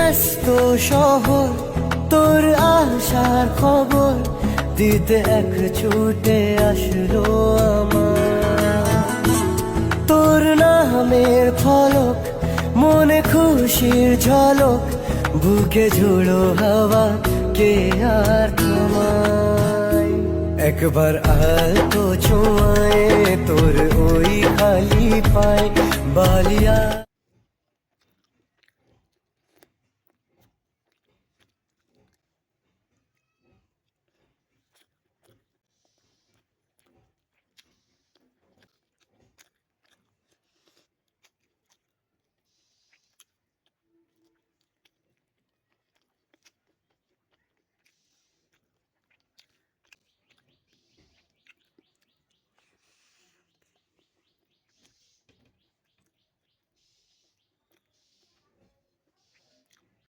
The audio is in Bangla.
ব্যস্ত শহর, তোর আসার খবর দিতে এক ছুটে আসলো আমার। তোর নামের ফলক, মনে খুশির ঝলক, বুকে ঝুড়ো হাওয়া কে আর থামায়। একবার আলতো ছোঁয়ায় তোর ওই খালি পায় বালিয়া।